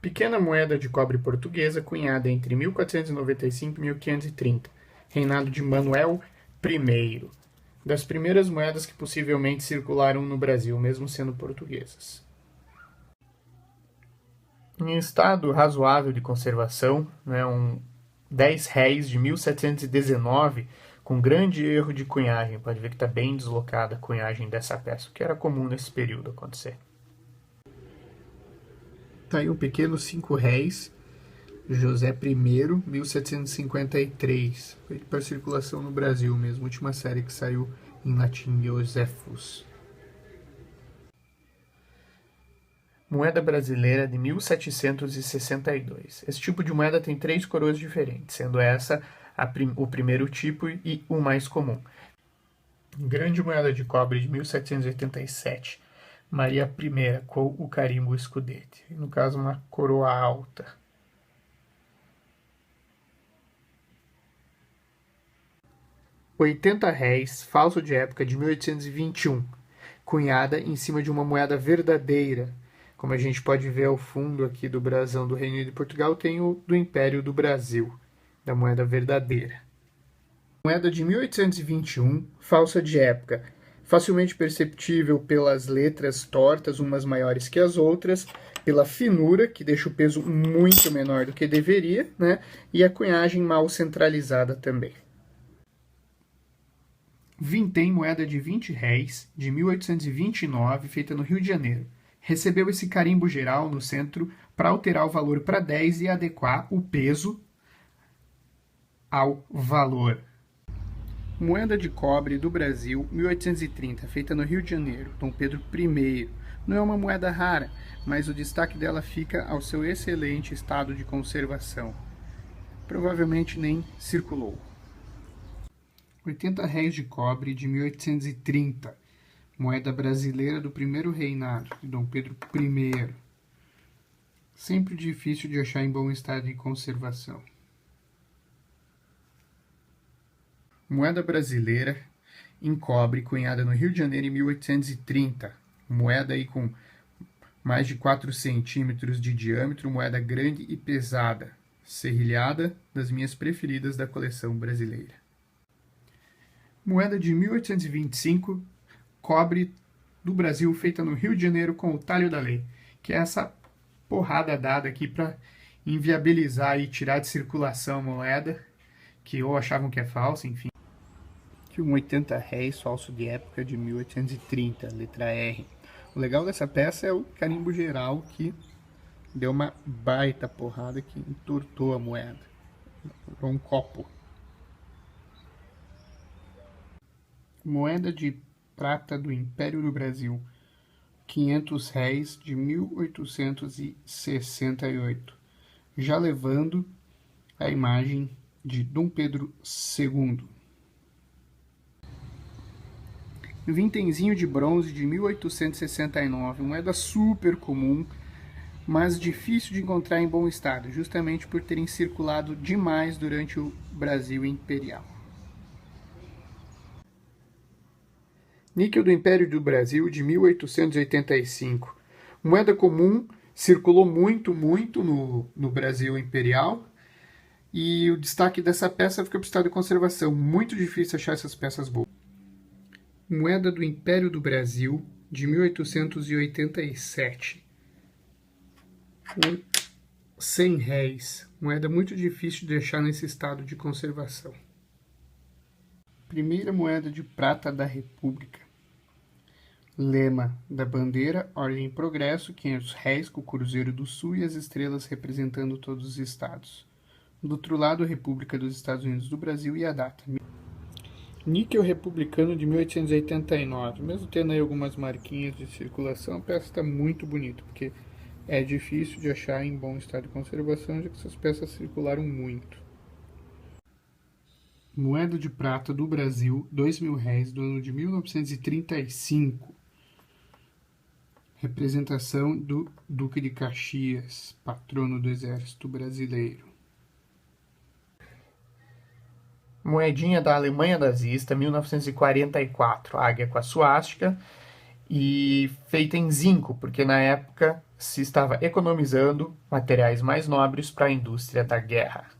Pequena moeda de cobre portuguesa cunhada entre 1495 e 1530, reinado de Manuel I, das primeiras moedas que possivelmente circularam no Brasil, mesmo sendo portuguesas. Em estado razoável de conservação, um 10 réis de 1719, com grande erro de cunhagem. Pode ver que está bem deslocada a cunhagem dessa peça, o que era comum nesse período acontecer. Está aí um pequeno 5 réis, José I, 1753. Feito para circulação no Brasil mesmo, última série que saiu em latim, Josephus. Moeda brasileira de 1762. Esse tipo de moeda tem 3 coroas diferentes, sendo essa o primeiro tipo e o mais comum. Grande moeda de cobre de 1787. Maria I, com o carimbo escudete. No caso, uma coroa alta. R$80, falso de época de 1821. Cunhada em cima de uma moeda verdadeira. Como a gente pode ver ao fundo aqui do brasão do Reino Unido e Portugal, tem o do Império do Brasil, da moeda verdadeira. Moeda de 1821, falsa de época, facilmente perceptível pelas letras tortas, umas maiores que as outras, pela finura, que deixa o peso muito menor do que deveria, e a cunhagem mal centralizada também. Vintém, moeda de 20 réis, de 1829, feita no Rio de Janeiro. Recebeu esse carimbo geral no centro para alterar o valor para 10 e adequar o peso ao valor. Moeda de cobre do Brasil, 1830, feita no Rio de Janeiro, Dom Pedro I. Não é uma moeda rara, mas o destaque dela fica ao seu excelente estado de conservação. Provavelmente nem circulou. 80 réis de cobre de 1830. Moeda brasileira do primeiro reinado, de Dom Pedro I. Sempre difícil de achar em bom estado de conservação. Moeda brasileira em cobre, cunhada no Rio de Janeiro em 1830. Moeda aí com mais de 4 centímetros de diâmetro, moeda grande e pesada. Serrilhada, das minhas preferidas da coleção brasileira. Moeda de 1825, cobre do Brasil, feita no Rio de Janeiro com o talho da lei, que é essa porrada dada aqui para inviabilizar e tirar de circulação a moeda, que ou achavam que é falsa, enfim. Aqui um 80 réis falso de época de 1830, letra R. O legal dessa peça é o carimbo geral, que deu uma baita porrada que entortou a moeda. Foi um copo. Moeda de prata do Império do Brasil, 500 réis de 1868, já levando a imagem de Dom Pedro II. Vintenzinho de bronze de 1869, moeda super comum, mas difícil de encontrar em bom estado, justamente por terem circulado demais durante o Brasil Imperial. Níquel do Império do Brasil, de 1885. Moeda comum, circulou muito no Brasil Imperial. E o destaque dessa peça fica para o estado de conservação. Muito difícil achar essas peças boas. Moeda do Império do Brasil, de 1887. 100 réis. Moeda muito difícil de achar nesse estado de conservação. Primeira moeda de prata da República. Lema da bandeira, ordem e progresso, 500 réis com o Cruzeiro do Sul e as estrelas representando todos os estados. Do outro lado, a República dos Estados Unidos do Brasil e a data. Níquel republicano de 1889. Mesmo tendo aí algumas marquinhas de circulação, a peça está muito bonita, porque é difícil de achar em bom estado de conservação, já que essas peças circularam muito. Moeda de prata do Brasil, 2.000 réis, do ano de 1935. Representação do Duque de Caxias, patrono do Exército Brasileiro. Moedinha da Alemanha nazista, 1944. Águia com a suástica e feita em zinco, porque na época se estava economizando materiais mais nobres para a indústria da guerra.